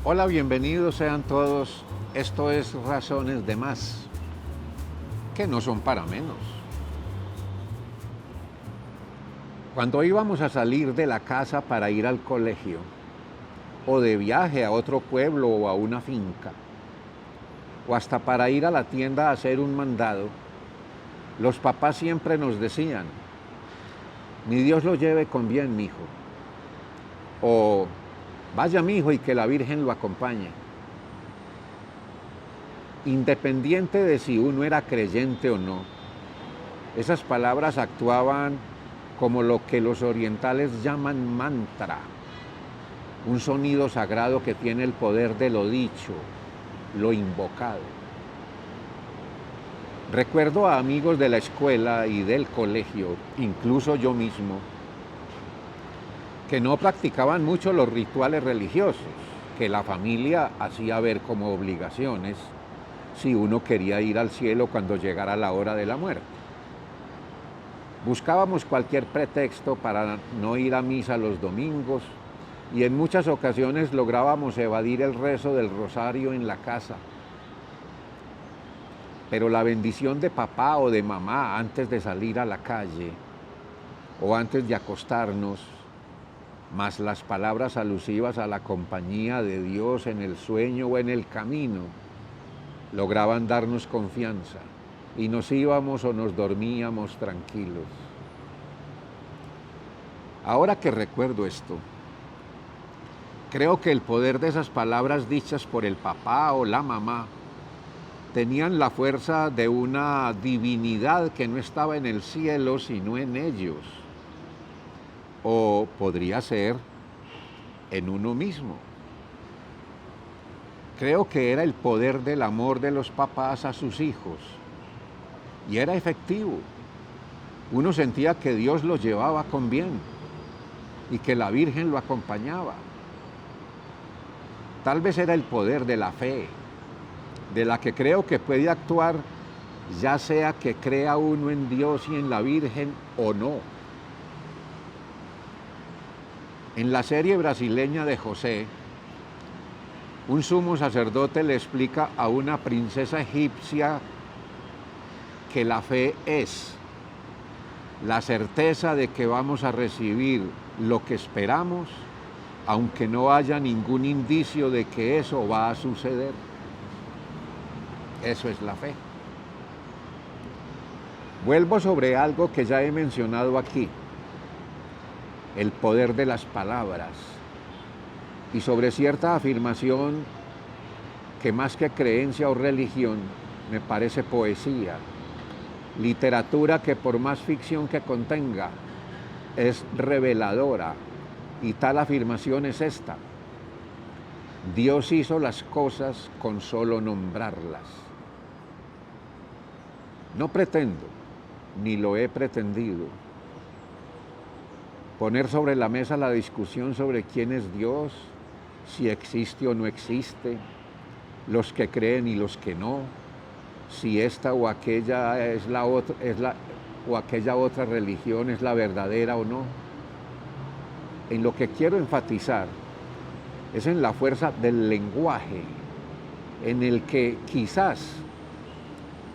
Hola, bienvenidos sean todos. Esto es Razones de Más, que no son para menos. Cuando íbamos a salir de la casa para ir al colegio, o de viaje a otro pueblo o a una finca, o hasta para ir a la tienda a hacer un mandado, los papás siempre nos decían: "Ni Dios lo lleve con bien, mijo", o "Vaya, mijo, y que la Virgen lo acompañe". Independiente de si uno era creyente o no, esas palabras actuaban como lo que los orientales llaman mantra, un sonido sagrado que tiene el poder de lo dicho, lo invocado. Recuerdo a amigos de la escuela y del colegio, incluso yo mismo, que no practicaban mucho los rituales religiosos, que la familia hacía ver como obligaciones si uno quería ir al cielo cuando llegara la hora de la muerte. Buscábamos cualquier pretexto para no ir a misa los domingos y en muchas ocasiones lográbamos evadir el rezo del rosario en la casa. Pero la bendición de papá o de mamá antes de salir a la calle o antes de acostarnos, más las palabras alusivas a la compañía de Dios en el sueño o en el camino, lograban darnos confianza y nos íbamos o nos dormíamos tranquilos. Ahora que recuerdo esto, creo que el poder de esas palabras dichas por el papá o la mamá tenían la fuerza de una divinidad que no estaba en el cielo sino en ellos, o podría ser en uno mismo. Creo que era el poder del amor de los papás a sus hijos y era efectivo. Uno sentía que Dios lo llevaba con bien y que la Virgen lo acompañaba. Tal vez era el poder de la fe, de la que creo que puede actuar ya sea que crea uno en Dios y en la Virgen o no. En la serie brasileña de José, un sumo sacerdote le explica a una princesa egipcia que la fe es la certeza de que vamos a recibir lo que esperamos, aunque no haya ningún indicio de que eso va a suceder. Eso es la fe. Vuelvo sobre algo que ya he mencionado aquí, el poder de las palabras, y sobre cierta afirmación que más que creencia o religión me parece poesía, literatura que por más ficción que contenga es reveladora, y tal afirmación es esta: Dios hizo las cosas con solo nombrarlas. No pretendo, ni lo he pretendido, poner sobre la mesa la discusión sobre quién es Dios, si existe o no existe, los que creen y los que no, si esta o aquella o aquella otra religión es la verdadera o no. En lo que quiero enfatizar es en la fuerza del lenguaje, en el que quizás,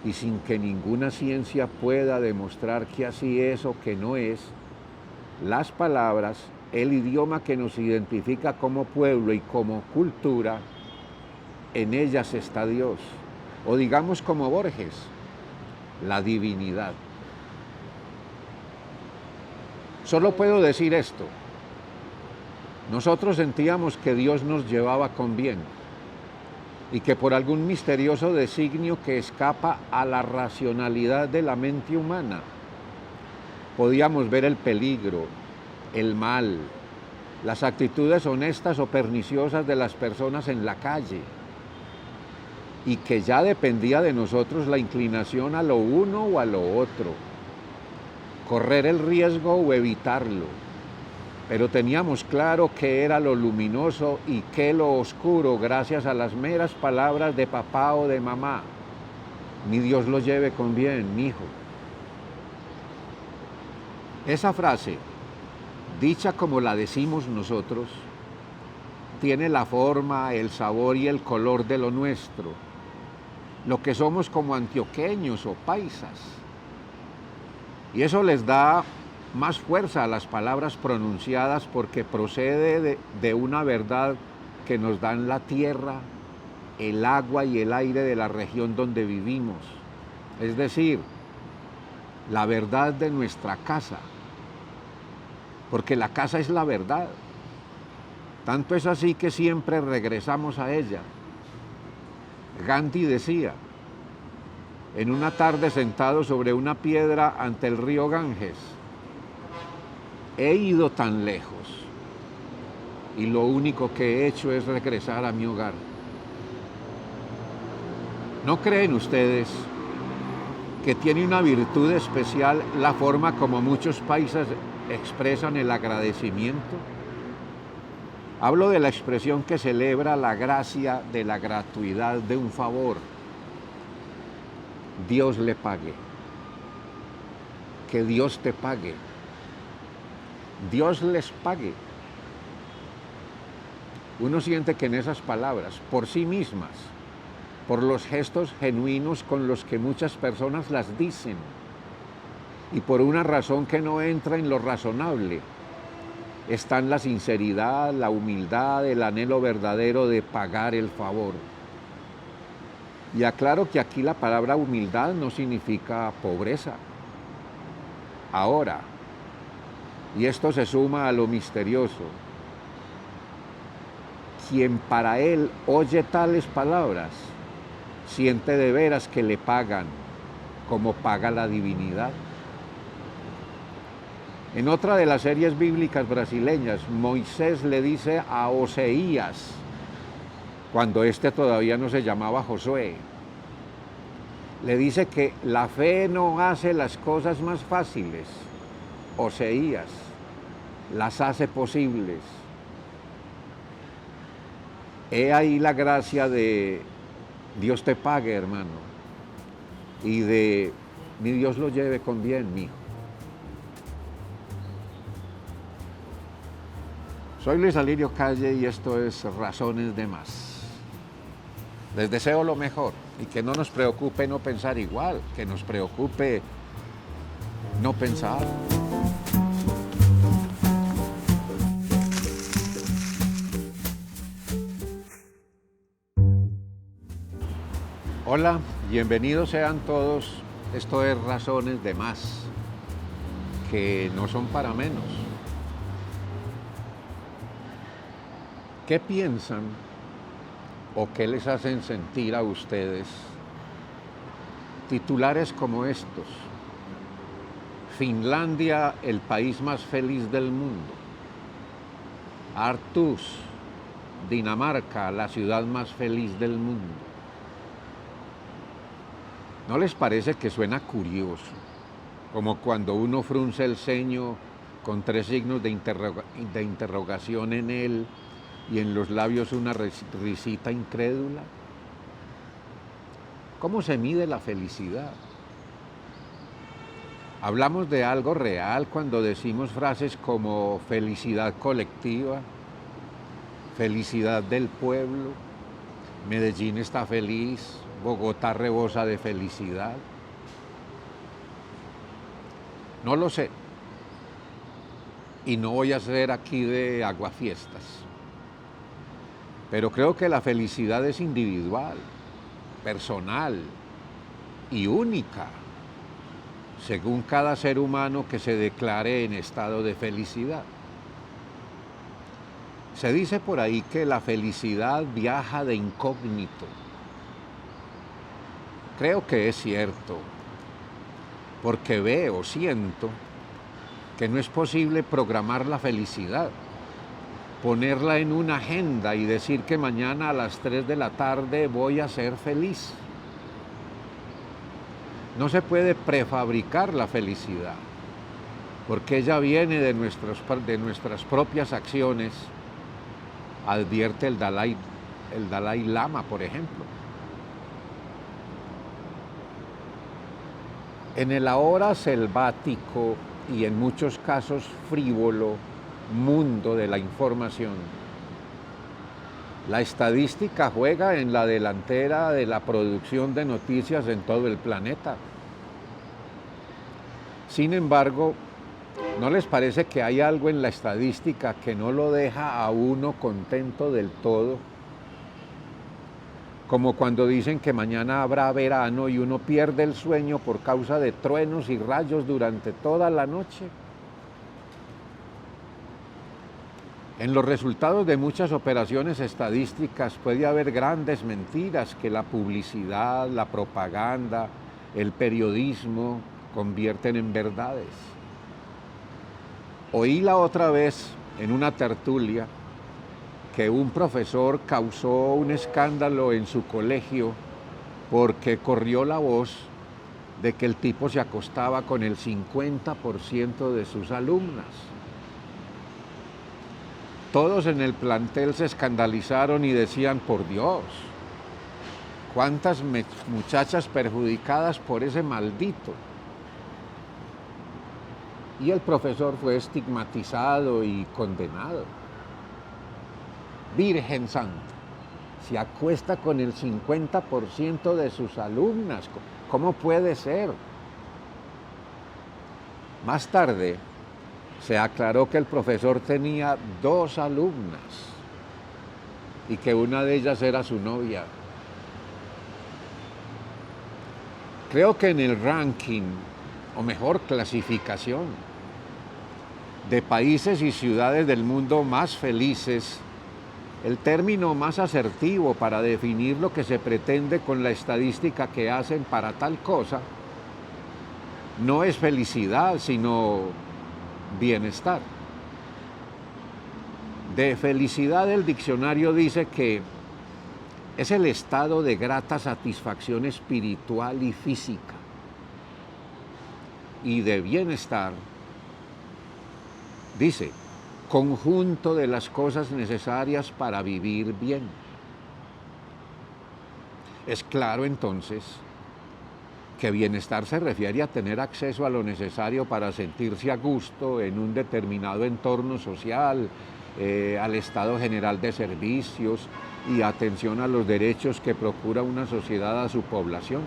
y sin que ninguna ciencia pueda demostrar que así es o que no es, las palabras, el idioma que nos identifica como pueblo y como cultura, en ellas está Dios, o digamos como Borges, la divinidad. Solo puedo decir esto: nosotros sentíamos que Dios nos llevaba con bien y que por algún misterioso designio que escapa a la racionalidad de la mente humana, podíamos ver el peligro, el mal, las actitudes honestas o perniciosas de las personas en la calle, y que ya dependía de nosotros la inclinación a lo uno o a lo otro, correr el riesgo o evitarlo. Pero teníamos claro qué era lo luminoso y qué lo oscuro gracias a las meras palabras de papá o de mamá: "Ni Dios lo lleve con bien, mijo". Esa frase, dicha como la decimos nosotros, tiene la forma, el sabor y el color de lo nuestro, lo que somos como antioqueños o paisas. Y eso les da más fuerza a las palabras pronunciadas porque procede de una verdad que nos dan la tierra, el agua y el aire de la región donde vivimos. Es decir, la verdad de nuestra casa, porque la casa es la verdad. Tanto es así que siempre regresamos a ella. Gandhi decía, en una tarde sentado sobre una piedra ante el río Ganges, he ido tan lejos y lo único que he hecho es regresar a mi hogar. ¿No creen ustedes que tiene una virtud especial la forma como muchos países expresan el agradecimiento? Hablo de la expresión que celebra la gracia de la gratuidad de un favor. Dios le pague. Que Dios te pague. Dios les pague. Uno siente que en esas palabras, por sí mismas, por los gestos genuinos con los que muchas personas las dicen, y por una razón que no entra en lo razonable, están la sinceridad, la humildad, el anhelo verdadero de pagar el favor. Y aclaro que aquí la palabra humildad no significa pobreza. Ahora, y esto se suma a lo misterioso, quien para él oye tales palabras, siente de veras que le pagan como paga la divinidad. En otra de las series bíblicas brasileñas, Moisés le dice a Oseías, cuando este todavía no se llamaba Josué, le dice que la fe no hace las cosas más fáciles, Oseías las hace posibles. He ahí la gracia de Dios te pague, hermano, y de mi Dios lo lleve con bien, mijo. Soy Luis Alirio Calle y esto es Razones de Más. Les deseo lo mejor y que no nos preocupe no pensar igual, que nos preocupe no pensar. Hola, bienvenidos sean todos. Esto es Razones de Más, que no son para menos. ¿Qué piensan o qué les hacen sentir a ustedes titulares como estos? Finlandia, el país más feliz del mundo. Aarhus, Dinamarca, la ciudad más feliz del mundo. ¿No les parece que suena curioso? Como cuando uno frunce el ceño con 3 signos de interrogación en él y en los labios una risita incrédula. ¿Cómo se mide la felicidad? Hablamos de algo real cuando decimos frases como felicidad colectiva, felicidad del pueblo, Medellín está feliz, Bogotá rebosa de felicidad. No lo sé. Y no voy a ser aquí de aguafiestas. Pero creo que la felicidad es individual, personal y única, según cada ser humano que se declare en estado de felicidad. Se dice por ahí que la felicidad viaja de incógnito. Creo que es cierto, porque veo, siento, que no es posible programar la felicidad, ponerla en una agenda y decir que mañana a las 3 de la tarde voy a ser feliz. No se puede prefabricar la felicidad, porque ella viene de nuestras propias acciones, advierte el Dalai Lama, por ejemplo. En el ahora selvático y en muchos casos frívolo mundo de la información, La estadística juega en la delantera de la producción de noticias en todo el planeta. Sin embargo, ¿no les parece que hay algo en la estadística que no lo deja a uno contento del todo? Como cuando dicen que mañana habrá verano y uno pierde el sueño por causa de truenos y rayos durante toda la noche. En los resultados de muchas operaciones estadísticas puede haber grandes mentiras que la publicidad, la propaganda, el periodismo convierten en verdades. Oí la otra vez en una tertulia que un profesor causó un escándalo en su colegio porque corrió la voz de que el tipo se acostaba con el 50% de sus alumnas. Todos en el plantel se escandalizaron y decían, por Dios, cuántas muchachas perjudicadas por ese maldito. Y el profesor fue estigmatizado y condenado. Virgen Santa, se acuesta con el 50% de sus alumnas. ¿Cómo puede ser? Más tarde, se aclaró que el profesor tenía 2 alumnas y que una de ellas era su novia. Creo que en el ranking, o mejor clasificación, de países y ciudades del mundo más felices, el término más asertivo para definir lo que se pretende con la estadística que hacen para tal cosa, no es felicidad, sino bienestar. De felicidad el diccionario dice que es el estado de grata satisfacción espiritual y física. Y de bienestar dice, conjunto de las cosas necesarias para vivir bien. Es claro entonces que bienestar se refiere a tener acceso a lo necesario para sentirse a gusto en un determinado entorno social, al estado general de servicios y atención a los derechos que procura una sociedad a su población.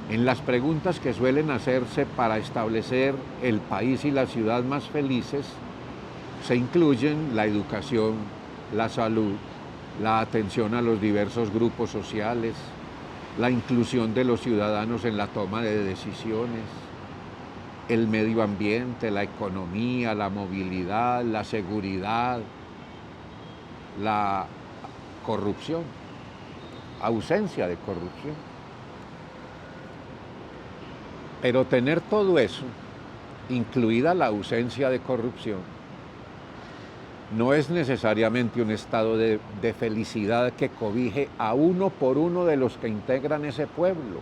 En las preguntas que suelen hacerse para establecer el país y la ciudad más felices, se incluyen la educación, la salud, la atención a los diversos grupos sociales, la inclusión de los ciudadanos en la toma de decisiones, el medio ambiente, la economía, la movilidad, la seguridad, la corrupción, ausencia de corrupción. Pero tener todo eso, incluida la ausencia de corrupción, no es necesariamente un estado de felicidad que cobije a uno por uno de los que integran ese pueblo,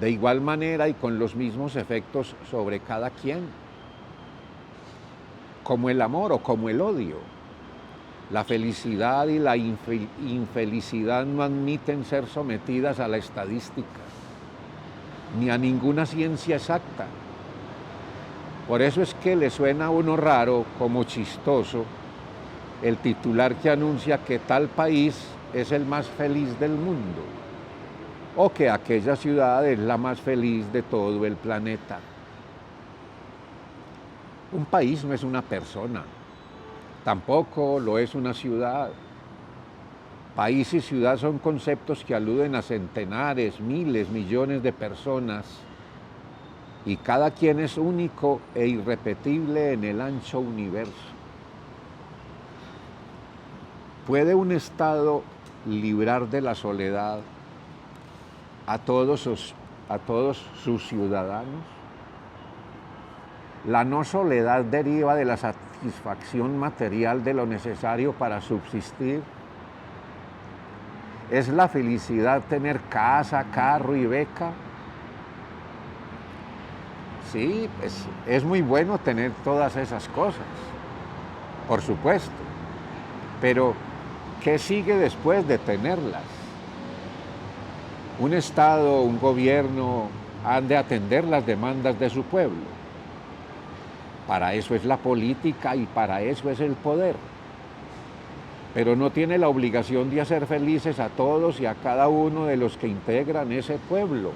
de igual manera y con los mismos efectos sobre cada quien, como el amor o como el odio. La felicidad y la infelicidad no admiten ser sometidas a la estadística, ni a ninguna ciencia exacta. Por eso es que le suena a uno raro, como chistoso, el titular que anuncia que tal país es el más feliz del mundo, o que aquella ciudad es la más feliz de todo el planeta. Un país no es una persona, tampoco lo es una ciudad. País y ciudad son conceptos que aluden a centenares, miles, millones de personas, y cada quien es único e irrepetible en el ancho universo. ¿Puede un Estado librar de la soledad a todos sus ciudadanos? La no soledad deriva de la satisfacción material de lo necesario para subsistir. ¿Es la felicidad tener casa, carro y beca? Sí, pues es muy bueno tener todas esas cosas, por supuesto, pero ¿qué sigue después de tenerlas? Un Estado, un gobierno han de atender las demandas de su pueblo. Para eso es la política y para eso es el poder. pero no tiene la obligación de hacer felices a todos y a cada uno de los que integran ese pueblo.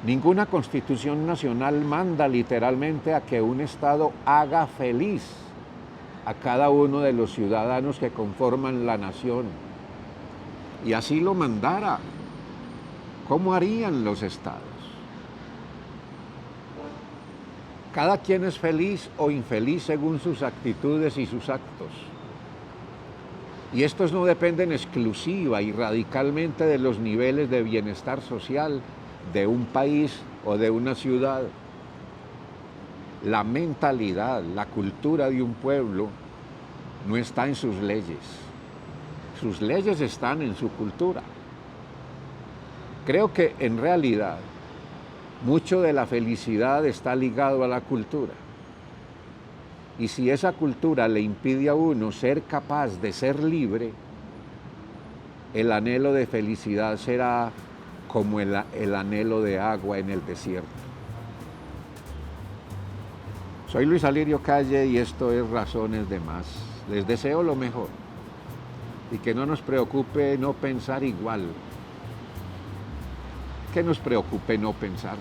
Ninguna constitución nacional manda literalmente a que un Estado haga feliz a cada uno de los ciudadanos que conforman la nación. Y así lo mandara, ¿cómo harían los estados? Cada quien es feliz o infeliz según sus actitudes y sus actos. Y estos no dependen exclusiva y radicalmente de los niveles de bienestar social de un país o de una ciudad. La mentalidad, la cultura de un pueblo no está en sus leyes. Sus leyes están en su cultura. Creo que en realidad mucho de la felicidad está ligado a la cultura. Y si esa cultura le impide a uno ser capaz de ser libre, el anhelo de felicidad será como el anhelo de agua en el desierto. Soy Luis Alirio Calle y esto es Razones de Más. Les deseo lo mejor y que no nos preocupe no pensar igual. Que nos preocupe no pensar.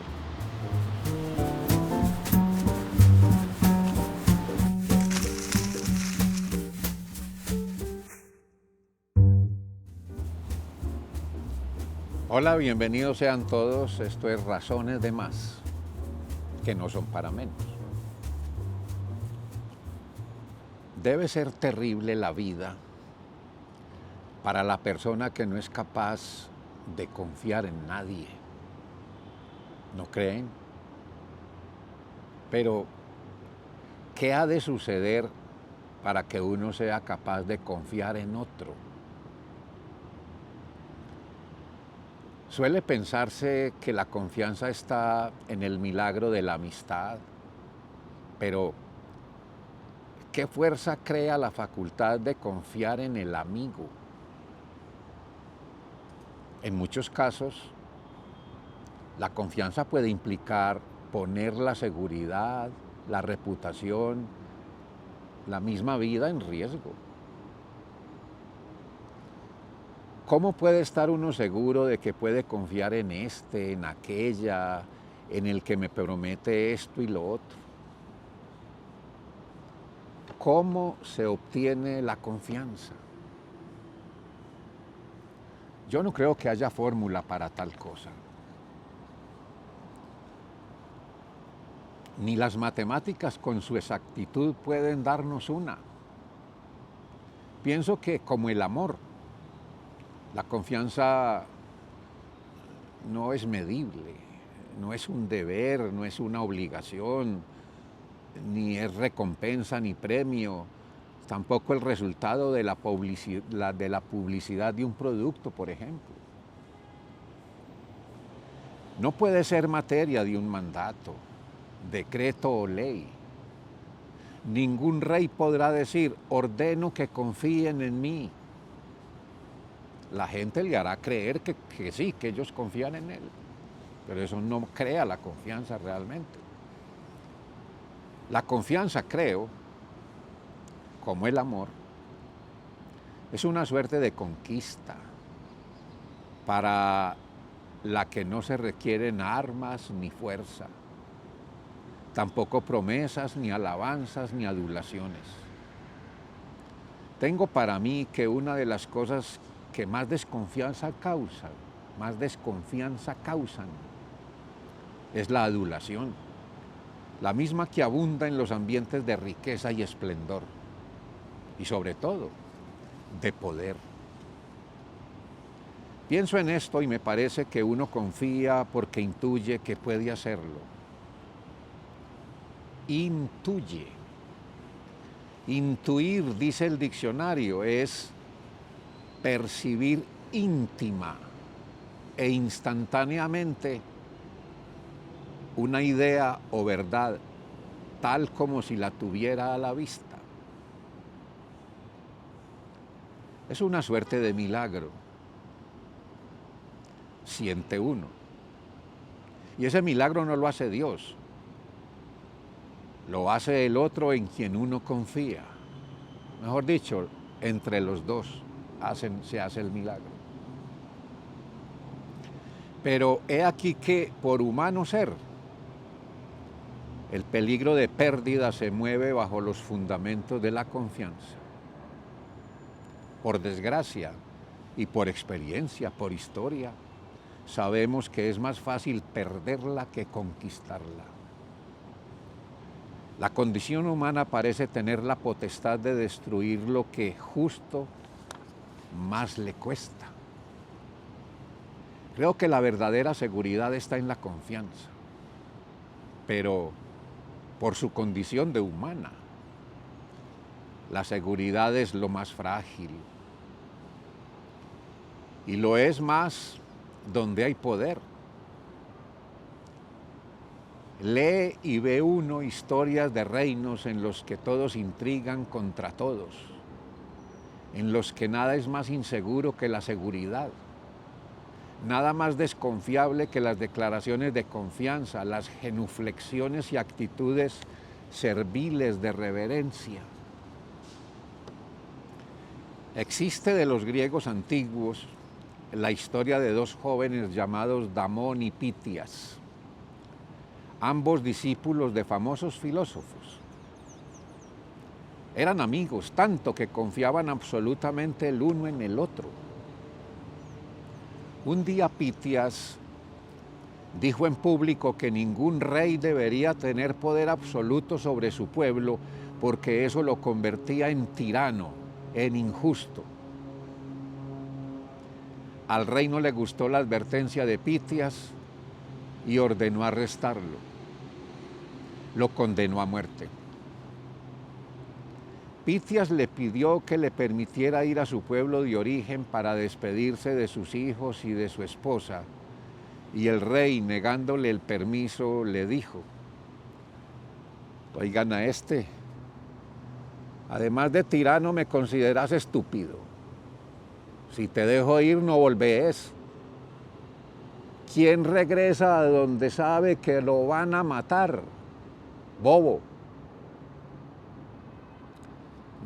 Hola, bienvenidos sean todos. Esto es Razones de Más, que no son para menos. Debe ser terrible la vida para la persona que no es capaz de confiar en nadie. ¿No creen? Pero, ¿qué ha de suceder para que uno sea capaz de confiar en otro? Suele pensarse que la confianza está en el milagro de la amistad, pero ¿qué fuerza crea la facultad de confiar en el amigo? En muchos casos, la confianza puede implicar poner la seguridad, la reputación, la misma vida en riesgo. ¿Cómo puede estar uno seguro de que puede confiar en este, en aquella, en el que me promete esto y lo otro? ¿Cómo se obtiene la confianza? Yo no creo que haya fórmula para tal cosa. Ni las matemáticas con su exactitud pueden darnos una. Pienso que como el amor, la confianza no es medible, no es un deber, no es una obligación, ni es recompensa ni premio, tampoco el resultado de la publicidad de un producto, por ejemplo. No puede ser materia de un mandato, decreto o ley. Ningún rey podrá decir, ordeno que confíen en mí. La gente le hará creer que sí, que ellos confían en él, pero eso no crea la confianza realmente. La confianza, creo, como el amor, es una suerte de conquista para la que no se requieren armas ni fuerza, tampoco promesas, ni alabanzas, ni adulaciones. Tengo para mí que una de las cosas que más desconfianza causan, es la adulación, la misma que abunda en los ambientes de riqueza y esplendor, y sobre todo, de poder. Pienso en esto y me parece que uno confía porque intuye que puede hacerlo. Intuye. Intuir, dice el diccionario, es percibir íntima e instantáneamente una idea o verdad, tal como si la tuviera a la vista. Es una suerte de milagro, siente uno. Y ese milagro no lo hace Dios, lo hace el otro en quien uno confía. Mejor dicho, entre los dos se hace el milagro. Pero he aquí que por humano ser, el peligro de pérdida se mueve bajo los fundamentos de la confianza. Por desgracia y por experiencia, por historia, sabemos que es más fácil perderla que conquistarla. La condición humana parece tener la potestad de destruir lo que justo más le cuesta. Creo que la verdadera seguridad está en la confianza, pero por su condición de humana, la seguridad es lo más frágil y lo es más donde hay poder. Lee y ve uno historias de reinos en los que todos intrigan contra todos, en los que nada es más inseguro que la seguridad, nada más desconfiable que las declaraciones de confianza, las genuflexiones y actitudes serviles de reverencia. Existe de los griegos antiguos la historia de dos jóvenes llamados Damón y Pitias, ambos discípulos de famosos filósofos. Eran amigos, tanto que confiaban absolutamente el uno en el otro. Un día Pitias dijo en público que ningún rey debería tener poder absoluto sobre su pueblo porque eso lo convertía en tirano, en injusto. Al rey no le gustó la advertencia de Pitias y ordenó arrestarlo. Lo condenó a muerte. Pitias le pidió que le permitiera ir a su pueblo de origen para despedirse de sus hijos y de su esposa, y el rey, negándole el permiso, le dijo: oigan a este, además de tirano me consideras estúpido. Si te dejo ir no volvés. ¿Quién regresa a donde sabe que lo van a matar? Bobo.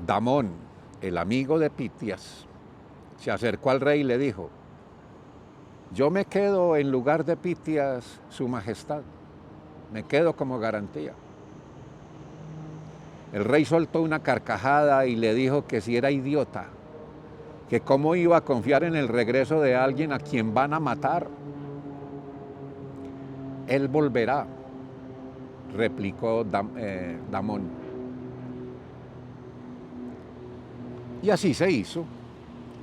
Damón, el amigo de Pitias, se acercó al rey y le dijo: yo me quedo en lugar de Pitias, su majestad. Me quedo como garantía. El rey soltó una carcajada y le dijo que si era idiota, que cómo iba a confiar en el regreso de alguien a quien van a matar. Él volverá, replicó Damón. Y así se hizo.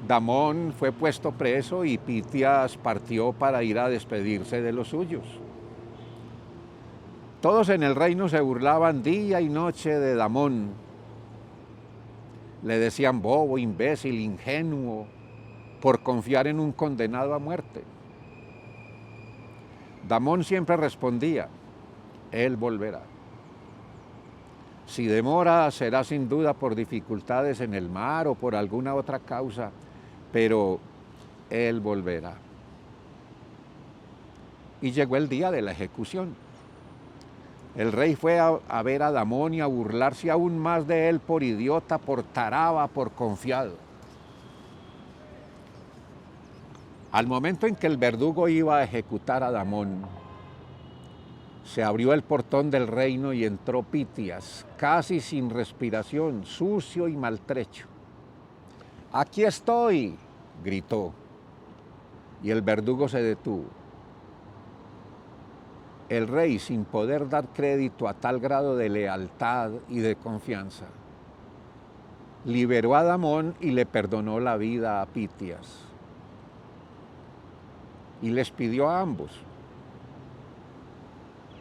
Damón fue puesto preso y Pitias partió para ir a despedirse de los suyos. Todos en el reino se burlaban día y noche de Damón. Le decían bobo, imbécil, ingenuo, por confiar en un condenado a muerte. Damón siempre respondía: él volverá. Si demora, será sin duda por dificultades en el mar o por alguna otra causa, pero él volverá. Y llegó el día de la ejecución. El rey fue a ver a Damón y a burlarse aún más de él por idiota, por taraba, por confiado. Al momento en que el verdugo iba a ejecutar a Damón, se abrió el portón del reino y entró Pitias, casi sin respiración, sucio y maltrecho. «Aquí estoy», gritó, y el verdugo se detuvo. El rey, sin poder dar crédito a tal grado de lealtad y de confianza, liberó a Damón y le perdonó la vida a Pitias. Y les pidió a ambos: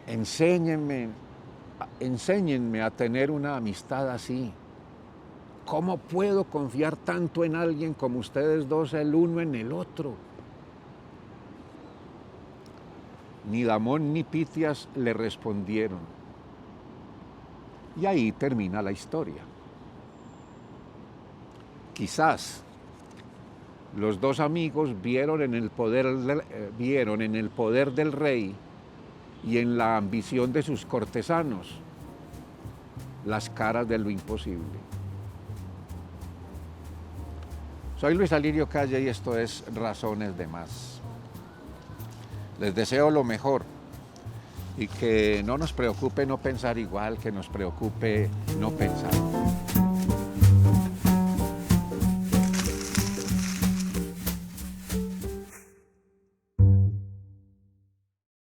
enséñenme a tener una amistad así. ¿Cómo puedo confiar tanto en alguien como ustedes dos, el uno en el otro? Ni Damón ni Pitias le respondieron. Y ahí termina la historia. Quizás los dos amigos vieron en el poder del rey y en la ambición de sus cortesanos las caras de lo imposible. Soy Luis Alirio Calle y esto es Razones de Más. Les deseo lo mejor y que no nos preocupe no pensar igual, que nos preocupe no pensar.